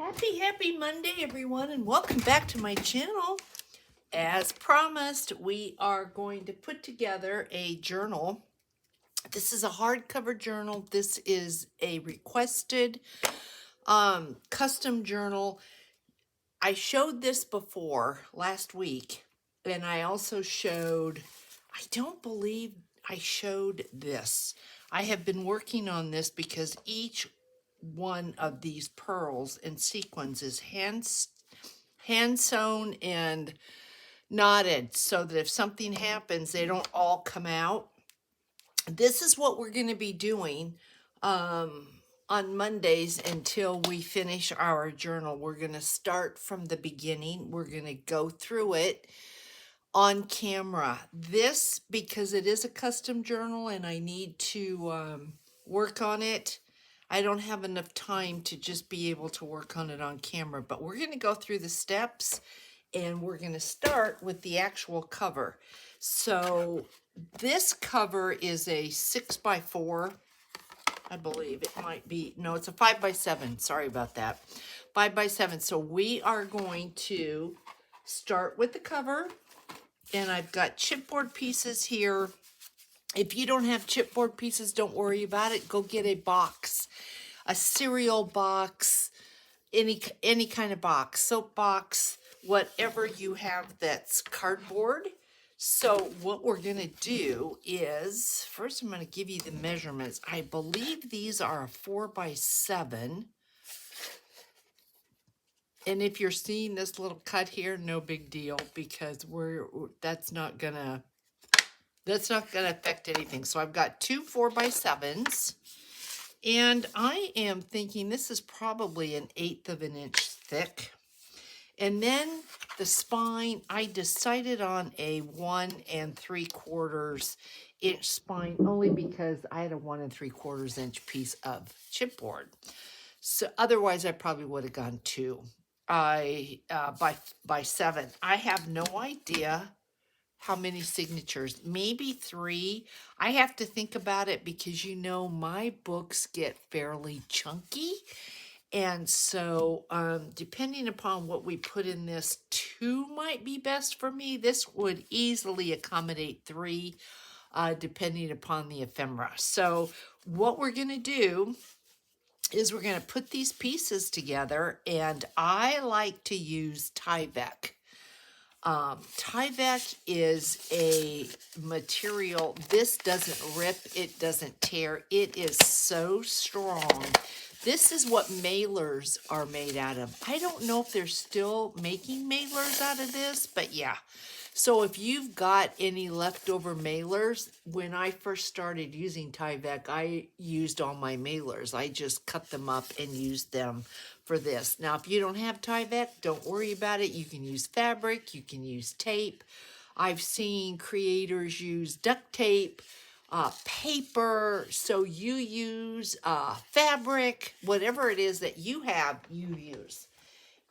Happy Monday, everyone, and welcome back to my channel. As promised, we are going to put together a journal. This is a hardcover journal. This is a requested custom journal. I showed this before last week, and I also showed, I don't believe I showed this. I have been working on this because each one of these pearls and sequins is hand sewn and knotted so that if something happens, they don't all come out. This is what we're going to be doing on Mondays until we finish our journal. We're going to start from the beginning. We're going to go through it on camera. This, because it is a custom journal and I need to work on it, I don't have enough time to just be able to work on it on camera, but we're going to go through the steps and we're going to start with the actual cover. So this cover is a 6x4, I believe. It might be, no, it's a 5x7. Sorry about that. 5x7. So we are going to start with the cover, and I've got chipboard pieces here. If you don't have chipboard pieces, don't worry about it. Go get a box, a cereal box, any kind of box, soap box, whatever you have that's cardboard. So what we're going to do is, first I'm going to give you the measurements. I believe these are a 4x7. And if you're seeing this little cut here, no big deal, because that's not gonna affect anything. So I've got two 4x7s, and I am thinking this is probably 1/8 of an inch thick. And then the spine, I decided on a 1 3/4 inch spine only because I had a 1 3/4 inch piece of chipboard. So otherwise I probably would have gone 2 by 7. I have no idea how many signatures, maybe 3. I have to think about it because my books get fairly chunky. And so depending upon what we put in this, 2 might be best for me. This would easily accommodate 3 depending upon the ephemera. So what we're going to do is we're going to put these pieces together, and I like to use Tyvek. Tyvek is a material, this doesn't rip, it doesn't tear, it is so strong. This is what mailers are made out of. I don't know if they're still making mailers out of this, but yeah. So if you've got any leftover mailers, when I first started using Tyvek, I used all my mailers. I just cut them up and used them for this. Now, if you don't have Tyvek, don't worry about it. You can use fabric, you can use tape. I've seen creators use duct tape, paper, so you use fabric, whatever it is that you have, you use.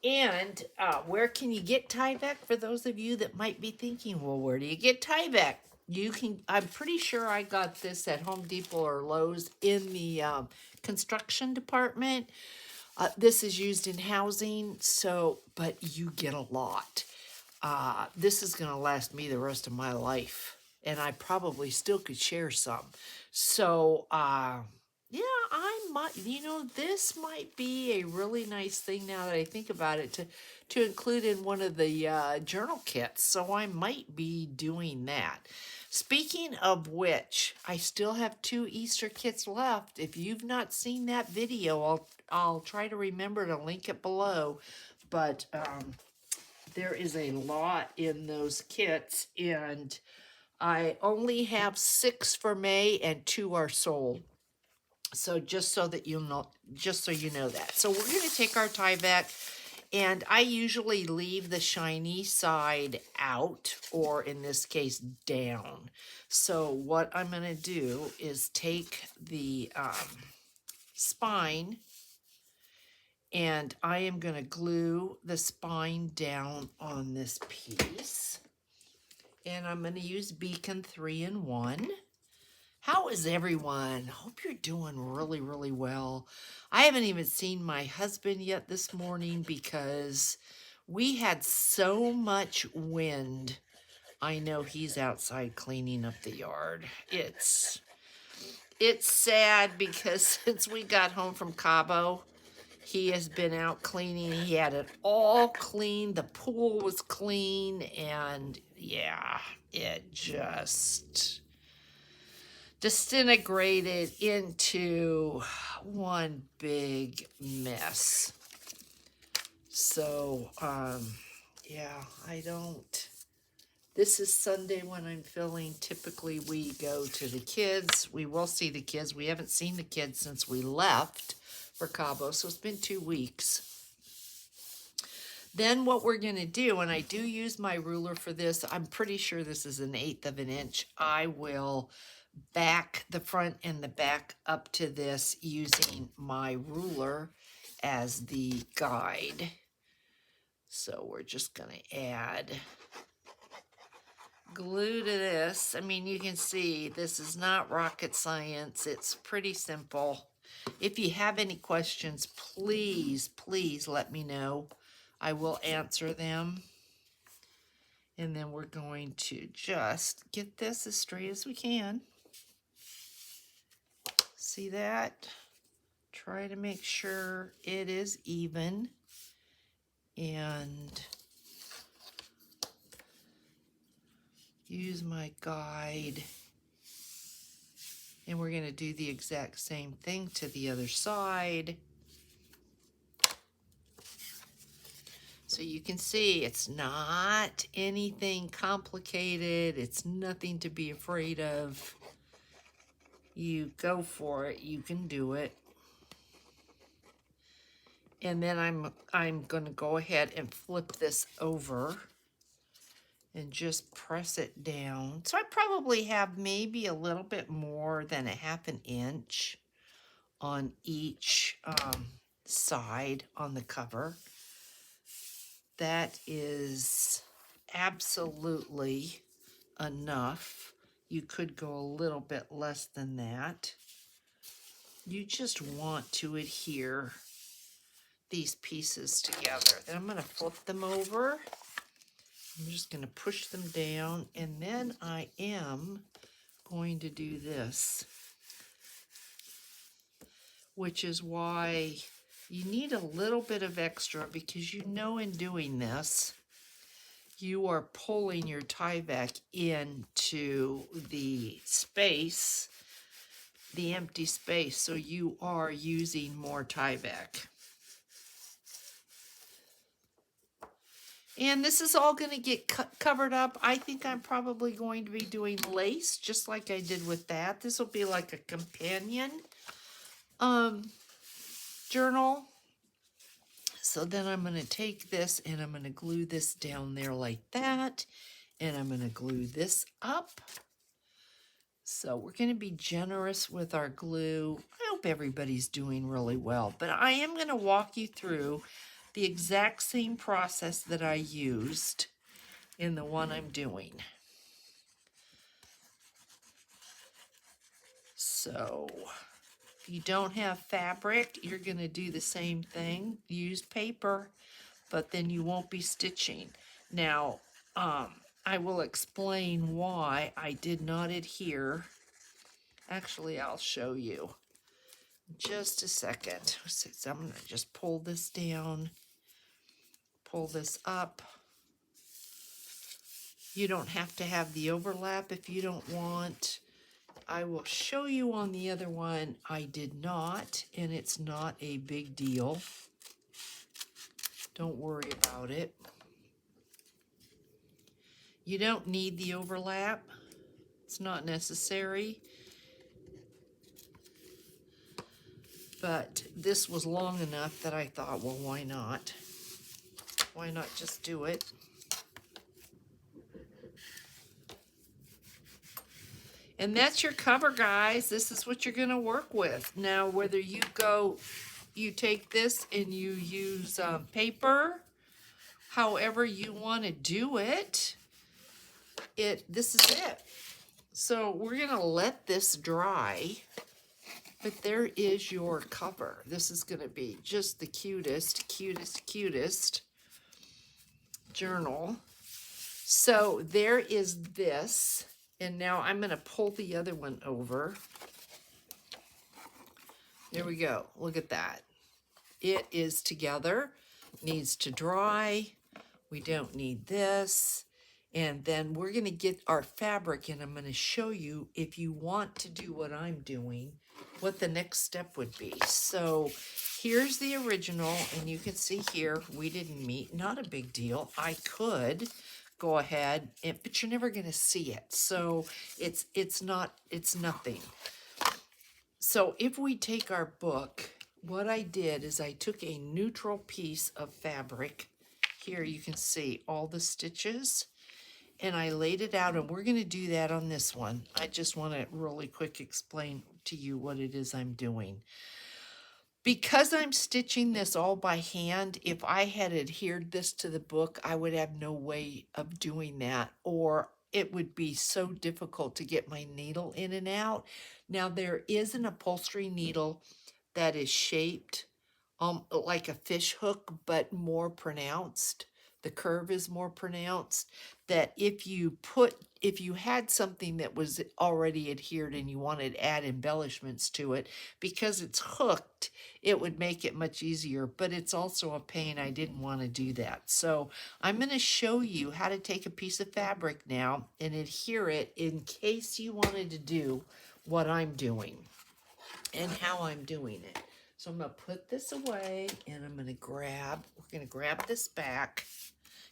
And where can you get Tyvek? For those of you that might be thinking, well, where do you get Tyvek? You can, I'm pretty sure I got this at Home Depot or Lowe's in the construction department. This is used in housing, so, but you get a lot. This is going to last me the rest of my life, and I probably still could share some. So, yeah, I might, this might be a really nice thing now that I think about it to include in one of the journal kits. So I might be doing that. Speaking of which, I still have 2 Easter kits left. If you've not seen that video, I'll try to remember to link it below. But there is a lot in those kits, and I only have 6 for May and 2 are sold. So just so that you know that. So we're going to take our Tyvek, and I usually leave the shiny side out, or in this case down. So what I'm going to do is take the spine, and I am going to glue the spine down on this piece. And I'm going to use Beacon 3-in-1. How is everyone? Hope you're doing really, really well. I haven't even seen my husband yet this morning because we had so much wind. I know he's outside cleaning up the yard. It's sad because since we got home from Cabo, he has been out cleaning. He had it all clean. The pool was clean, and yeah, it just disintegrated into one big mess. So, yeah, I don't. This is Sunday when I'm filling. Typically, we go to the kids. We will see the kids. We haven't seen the kids since we left for Cabo, so it's been 2 weeks. Then what we're going to do, and I do use my ruler for this. I'm pretty sure this is 1/8 of an inch. I will back the front and the back up to this using my ruler as the guide. So we're just going to add glue to this. I mean, you can see this is not rocket science. It's pretty simple. If you have any questions, please, please let me know. I will answer them. And then we're going to just get this as straight as we can. See that? Try to make sure it is even. And use my guide. And we're going to do the exact same thing to the other side. So you can see it's not anything complicated. It's nothing to be afraid of. You go for it. You can do it. And then I'm going to go ahead and flip this over and just press it down. So I probably have maybe a little bit more than 1/2 inch on each side on the cover. That is absolutely enough. You could go a little bit less than that. You just want to adhere these pieces together. Then I'm going to flip them over. I'm just going to push them down, and then I am going to do this, which is why you need a little bit of extra, because you know in doing this, you are pulling your tie back into the space, the empty space, so you are using more tie back. And this is all going to get covered up. I think I'm probably going to be doing lace, just like I did with that. This will be like a companion journal. So then I'm going to take this and I'm going to glue this down there like that. And I'm going to glue this up. So we're going to be generous with our glue. I hope everybody's doing really well. But I am going to walk you through the exact same process that I used in the one I'm doing. So if you don't have fabric, you're going to do the same thing. Use paper, but then you won't be stitching. Now, I will explain why I did not adhere. Actually, I'll show you. Just a second. So I'm going to just pull this down, pull this up. You don't have to have the overlap if you don't want. I will show you on the other one. I did not, and it's not a big deal. Don't worry about it. You don't need the overlap. It's not necessary. But this was long enough that I thought, well, why not? Why not just do it? And that's your cover, guys. This is what you're going to work with. Now, whether you take this and you use paper, however you want to do it, this is it. So we're gonna let this dry, but there is your cover. This is gonna be just the cutest, cutest, cutest journal. So there is this, and now I'm gonna pull the other one over. There we go, look at that. It is together, needs to dry. We don't need this. And then we're gonna get our fabric, and I'm gonna show you, if you want to do what I'm doing, what the next step would be. So here's the original, and you can see here, we didn't meet, not a big deal. I could go ahead, but you're never gonna see it. So it's nothing. So if we take our book, what I did is I took a neutral piece of fabric. Here you can see all the stitches, and I laid it out, and we're going to do that on this one. I just want to really quick explain to you what it is I'm doing. Because I'm stitching this all by hand, if I had adhered this to the book, I would have no way of doing that, or it would be so difficult to get my needle in and out. Now, there is an upholstery needle that is shaped like a fish hook, but more pronounced. The curve is more pronounced. That if you had something that was already adhered and you wanted to add embellishments to it, because it's hooked, it would make it much easier, but it's also a pain. I didn't want to do that. So I'm going to show you how to take a piece of fabric now and adhere it in case you wanted to do what I'm doing and how I'm doing it. So I'm going to put this away, and we're going to grab this back.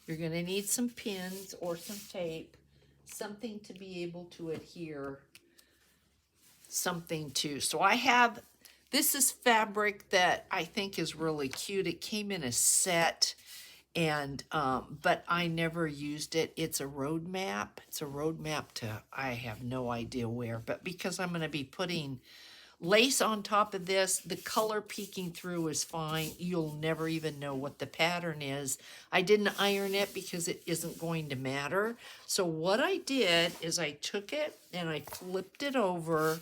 You're going to need some pins or some tape, something to be able to adhere something to. So this is fabric that I think is really cute. It came in a set, and but I never used it. It's a road map. It's a road map to, I have no idea where, but because I'm going to be putting lace on top of this, the color peeking through is fine. You'll never even know what the pattern is. I didn't iron it because it isn't going to matter. So what I did is I took it and I flipped it over,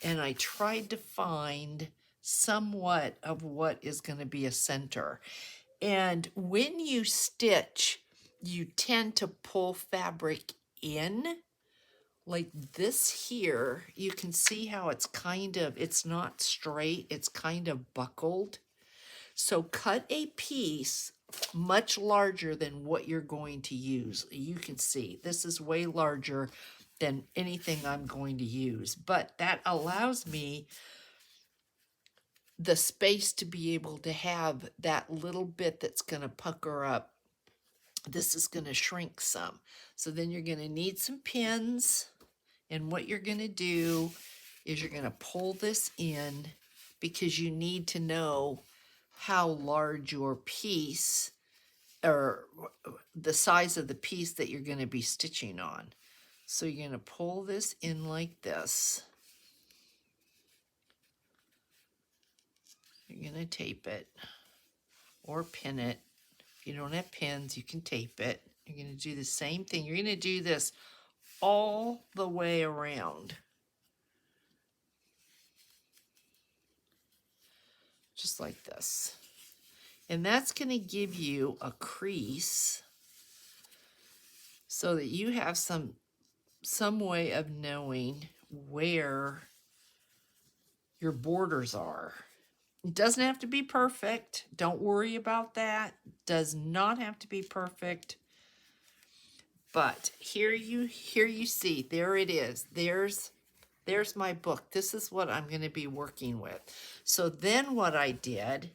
and I tried to find somewhat of what is going to be a center. And when you stitch, you tend to pull fabric in. Like this here, you can see how it's not straight, it's kind of buckled. So cut a piece much larger than what you're going to use. You can see this is way larger than anything I'm going to use, but that allows me the space to be able to have that little bit that's going to pucker up. This is going to shrink some. So then you're going to need some pins. And what you're going to do is you're going to pull this in, because you need to know how large your piece, or the size of the piece that you're going to be stitching on. So you're going to pull this in like this. You're going to tape it or pin it. If you don't have pins, you can tape it. You're going to do the same thing. You're going to do this all the way around. Just like this. And that's going to give you a crease so that you have some way of knowing where your borders are. It doesn't have to be perfect. Don't worry about that. Does not have to be perfect. But here you see, there it is. There's my book. This is what I'm going to be working with. So then what I did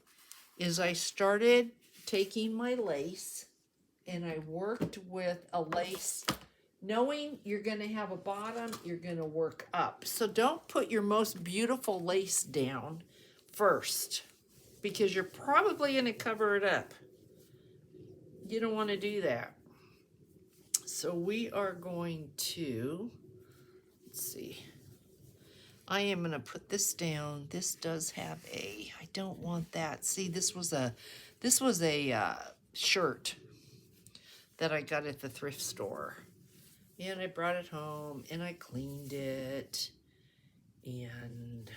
is I started taking my lace, and I worked with a lace, knowing you're going to have a bottom, you're going to work up. So don't put your most beautiful lace down first, because you're probably going to cover it up. You don't want to do that. So we are going to, let's see, I am going to put this down. This does have I don't want that. See, this was a shirt that I got at the thrift store. And I brought it home and I cleaned it, and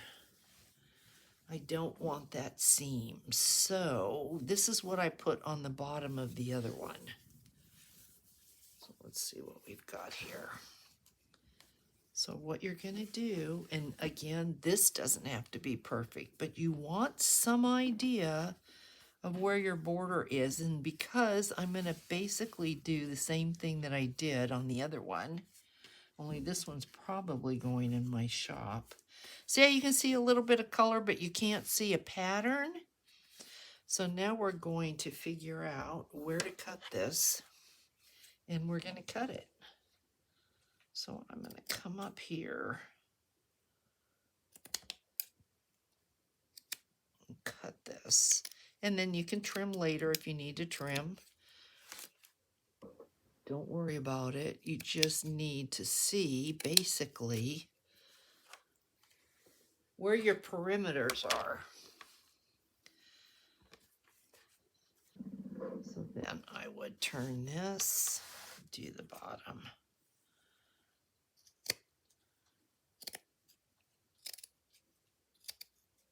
I don't want that seam. So this is what I put on the bottom of the other one. So let's see what we've got here. So what you're gonna do, and again, this doesn't have to be perfect, but you want some idea of where your border is. And because I'm gonna basically do the same thing that I did on the other one, only this one's probably going in my shop. See how you can see a little bit of color, but you can't see a pattern? So now we're going to figure out where to cut this, and we're gonna cut it. So I'm gonna come up here and cut this. And then you can trim later if you need to trim. Don't worry about it. You just need to see basically where your perimeters are. So then I would turn this, do the bottom.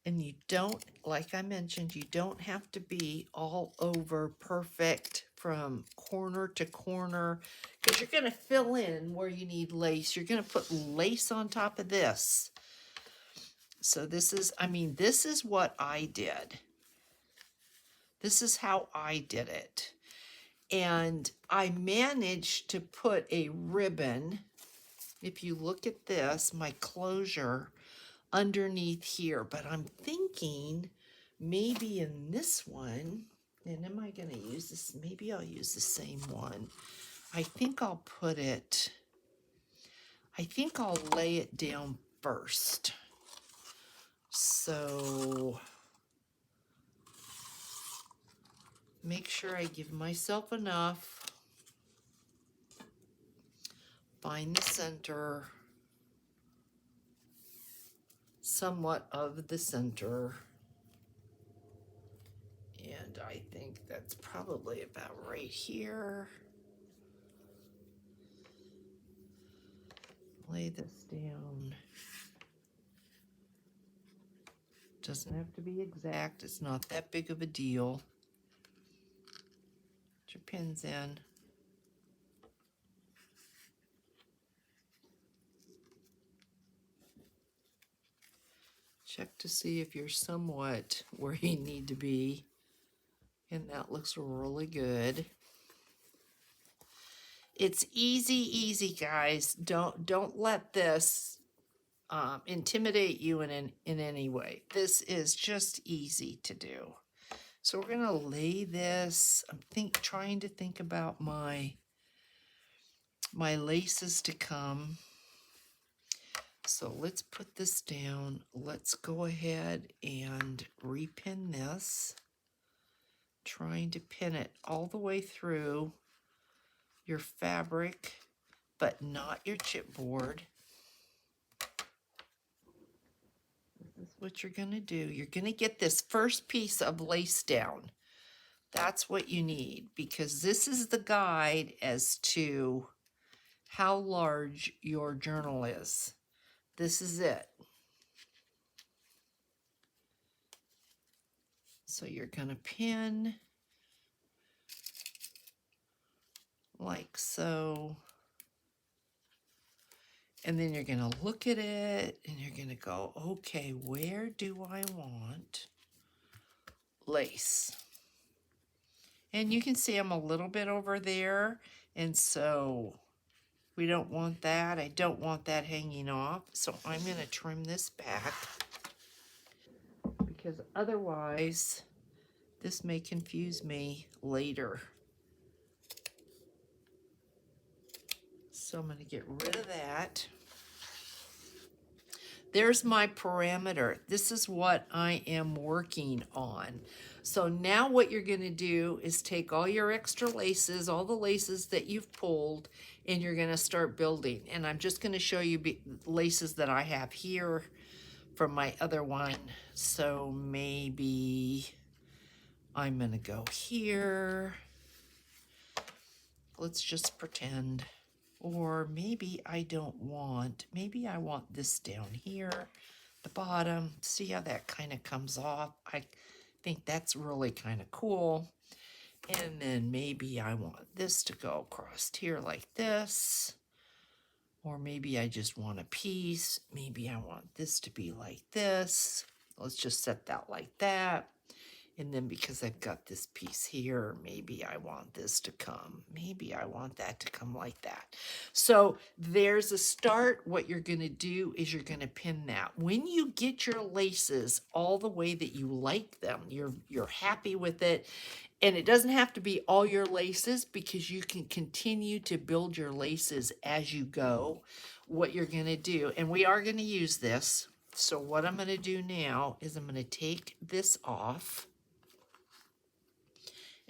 And you don't, like I mentioned, you don't have to be all over perfect from corner to corner, because you're going to fill in where you need lace. You're going to put lace on top of this. So this is, I mean, this is what I did. This is how I did it. And I managed to put a ribbon, if you look at this, my closure underneath here, but I'm thinking maybe in this one, and am I going to use this? Maybe I'll use the same one. I think I'll put it, I think I'll lay it down first. So make sure I give myself enough. Find the center, somewhat of the center. And I think that's probably about right here. Lay this down. Doesn't have to be exact. It's not that big of a deal. Put your pins in. Check to see if you're somewhat where you need to be. And that looks really good. It's easy, guys. Don't let this intimidate you in any way. This is just easy to do. So we're gonna lay this. I'm trying to think about my laces to come. So let's put this down. Let's go ahead and repin this. Trying to pin it all the way through your fabric, but not your chipboard. This is what you're gonna do. You're gonna get this first piece of lace down. That's what you need, because this is the guide as to how large your journal is. This is it. So you're gonna pin like so. And then you're gonna look at it and you're gonna go, okay, where do I want lace? And you can see I'm a little bit over there, and so we don't want that. I don't want that hanging off, so I'm gonna trim this back, because otherwise this may confuse me later. So I'm gonna get rid of that. There's my parameter. This is what I am working on. So now what you're going to do is take all your extra laces, all the laces that you've pulled, and you're going to start building. And I'm just going to show you laces that I have here from my other one. So maybe I'm going to go here. Let's just pretend. Or maybe I don't want, maybe I want this down here, the bottom. See how that kind of comes off? I think that's really kind of cool. And then maybe I want this to go across here like this. Or maybe I just want a piece. Maybe I want this to be like this. Let's just set that like that. And then because I've got this piece here, maybe I want this to come. Maybe I want that to come like that. So there's a start. What you're going to do is you're going to pin that. When you get your laces all the way that you like them, you're happy with it. And it doesn't have to be all your laces because you can continue to build your laces as you go. What you're going to do, and we are going to use this. So what I'm going to do now is I'm going to take this off.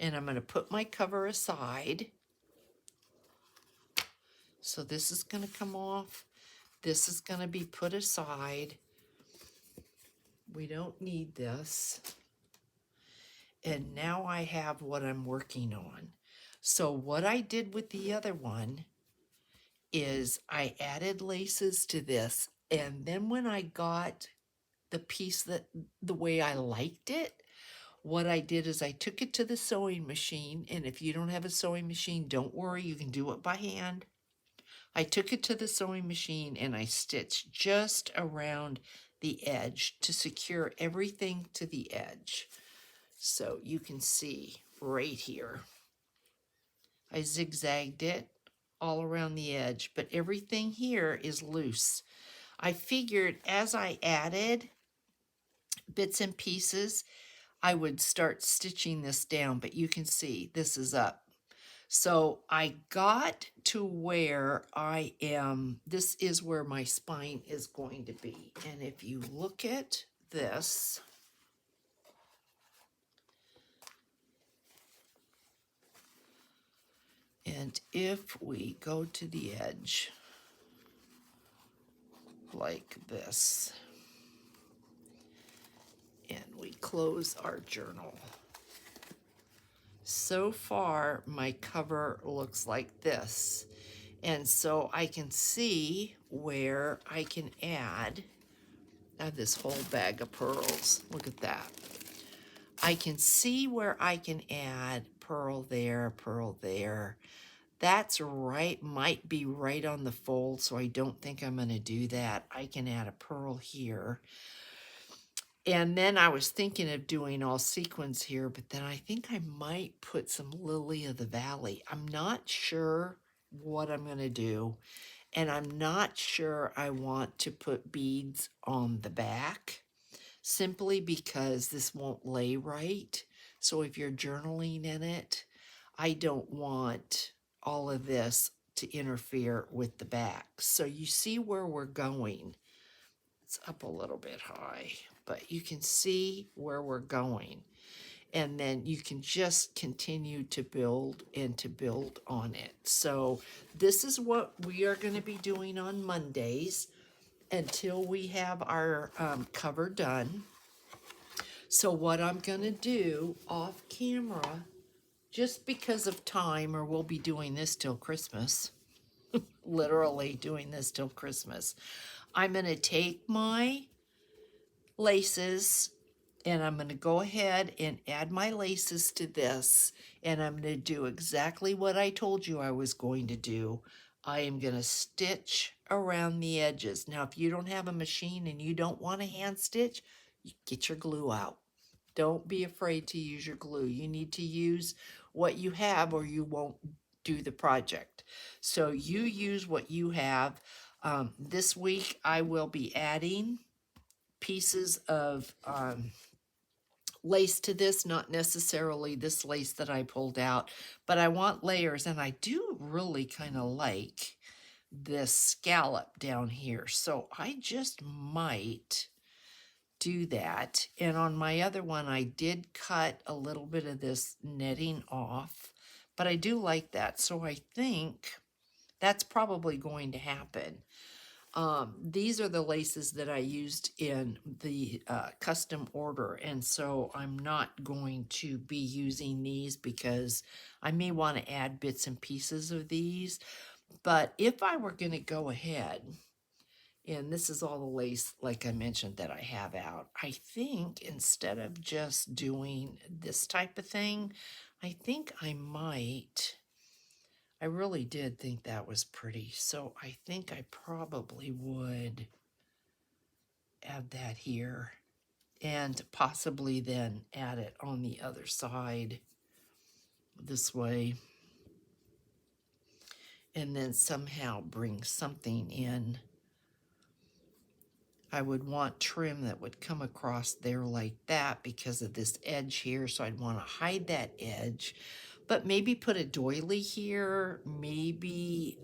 And I'm going to put my cover aside. So this is going to come off. This is going to be put aside. We don't need this. And now I have what I'm working on. So what I did with the other one is I added laces to this. And then when I got the piece that the way I liked it, what I did is I took it to the sewing machine. And if you don't have a sewing machine, don't worry, you can do it by hand. I took it to the sewing machine and I stitched just around the edge to secure everything to the edge. So you can see right here, I zigzagged it all around the edge, but everything here is loose. I figured as I added bits and pieces, I would start stitching this down, but you can see this is up. So I got to where I am, this is where my spine is going to be. And if you look at this, and if we go to the edge like this, and we close our journal. So far, my cover looks like this. And so I can see where I can add, I have this whole bag of pearls. Look at that. I can see where I can add pearl there, pearl there. That's right, might be right on the fold, so I don't think I'm going to do that. I can add a pearl here. And then I was thinking of doing all sequins here, but then I think I might put some Lily of the Valley. I'm not sure what I'm going to do. And I'm not sure I want to put beads on the back, simply because this won't lay right. So if you're journaling in it, I don't want all of this to interfere with the back. So you see where we're going. It's up a little bit high, but you can see where we're going. And then you can just continue to build and to build on it. So this is what we are going to be doing on Mondays until we have our cover done. So what I'm going to do off camera, just because of time, or we'll be doing this till Christmas, literally doing this till Christmas, I'm going to take my laces and I'm going to go ahead and add my laces to this, and I'm going to do exactly what I told you I was going to do. I am going to stitch around the edges. Now, if you don't have a machine and you don't want to hand stitch, get your glue out. Don't be afraid to use your glue. You need to use what you have or you won't do the project. So you use what you have. This week I will be adding pieces of lace to this, not necessarily this lace that I pulled out, but I want layers, and I do really kind of like this scallop down here. So I just might do that. And on my other one, I did cut a little bit of this netting off, but I do like that. So I think that's probably going to happen. These are the laces that I used in the custom order, and so I'm not going to be using these because I may want to add bits and pieces of these. But if I were going to go ahead, and this is all the lace, like I mentioned, that I have out, I think instead of just doing this type of thing, I think I might, I really did think that was pretty. So I think I probably would add that here and possibly then add it on the other side this way. And then somehow bring something in. I would want trim that would come across there like that because of this edge here. So I'd want to hide that edge, but maybe put a doily here. Maybe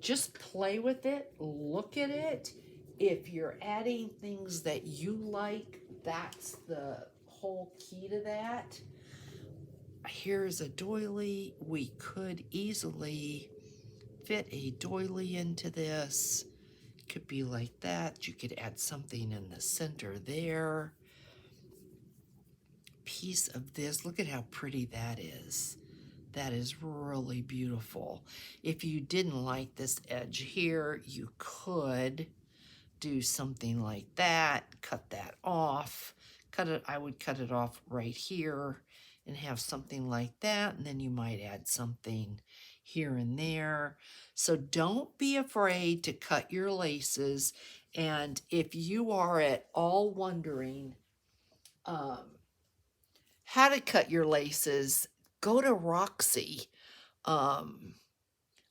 just play with it, look at it. If you're adding things that you like, that's the whole key to that. Here's a doily. We could easily fit a doily into this. Could be like that. You could add something in the center there. Piece of this. Look at how pretty that is. That is really beautiful. If you didn't like this edge here, you could do something like that. Cut that off. Cut it. I would cut it off right here and have something like that. And then you might add something here and there. So don't be afraid to cut your laces. And if you are at all wondering how to cut your laces, go to Roxy on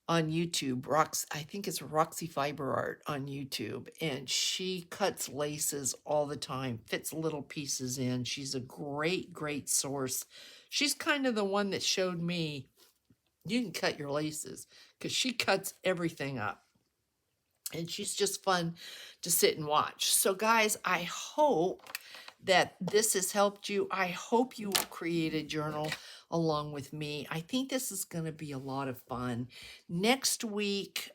YouTube. I think it's Roxy Fiber Art on YouTube, and she cuts laces all the time, fits little pieces in. She's a great, great source. She's kind of the one that showed me you can cut your laces because she cuts everything up. And she's just fun to sit and watch. So guys, I hope that this has helped you. I hope you will create a journal along with me. I think this is going to be a lot of fun. Next week,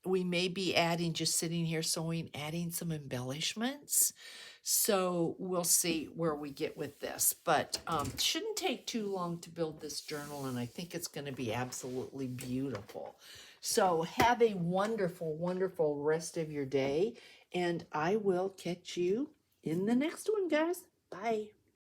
we may be adding, just sitting here sewing, adding some embellishments. So we'll see where we get with this. But it shouldn't take too long to build this journal, and I think it's going to be absolutely beautiful. So have a wonderful, wonderful rest of your day, and I will catch you in the next one, guys. Bye.